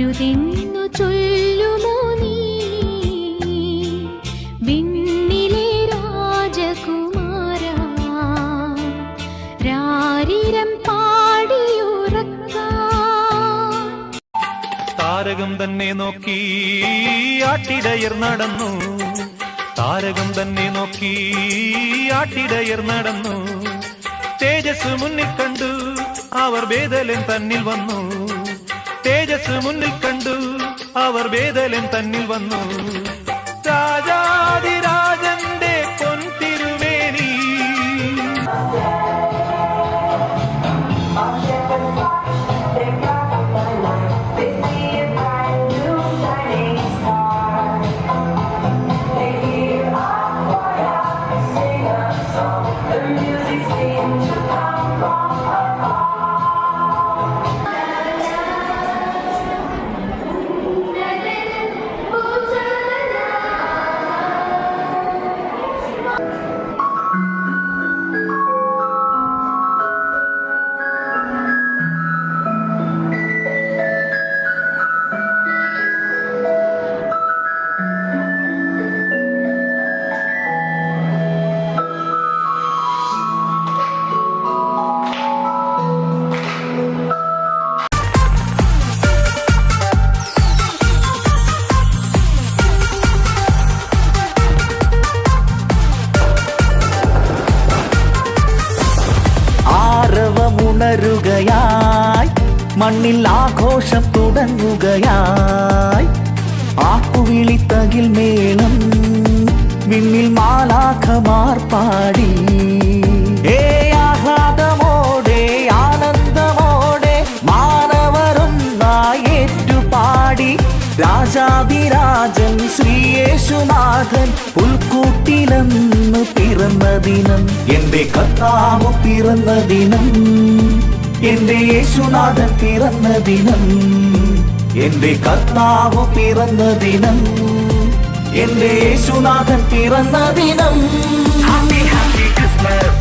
അരുതെന്നു ചൊല്ലുമോ നീ വിണ്ണിലെ രാജകുമാരാ രാരിരം പാടിയുറക്കാം. താരകം തന്നെ നോക്കി ആട്ടിടയർ നടന്നു, താരകം തന്നെ നോക്കി ആട്ടിടയർ നടന്നു. തേജസ് മുന്നിൽ കണ്ടു അവർ ബേഥലേം തന്നിൽ വന്നു, തേജസ് മുന്നിൽ കണ്ടു അവർ ബേഥലേം തന്നിൽ വന്നു. രാജാതിരാജന്റെ പൊൻതിരുമേനി ഉണരുകയായി, മണ്ണിൽ ആഘോഷം തുടങ്ങുകയായി. ആപ്പുവിളിത്തകിൽ മേളം വിണ്ണിൽ മാലാഖമാർ പാടി. ആഹ്ലാദമോടെ ആനന്ദമോടെ മാനവരൊന്നായി ഏറ്റുപാടി. രാജാതിരാജൻ ശ്രീയേശുനാഥൻ പുൽക്കൂട്ടിലെന്ന് പിറന്ന ദിനം, എന്റെ കർത്താവ് പിറന്ന ദിനം, എന്റെ യേശുനാഥൻ പിറന്ന ദിനം, എന്റെ കർത്താവ് പിറന്ന ദിനം, എന്റെ യേശുനാഥൻ പിറന്ന ദിനം. Happy happy Christmas,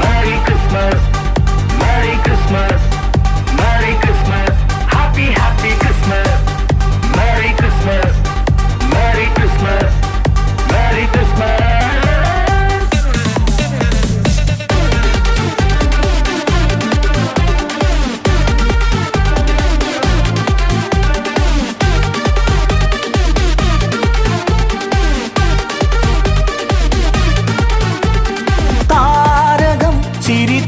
merry Christmas, merry Christmas, merry Christmas. Happy happy Christmas, merry Christmas, merry Christmas, merry Christmas. താരകം ചിരി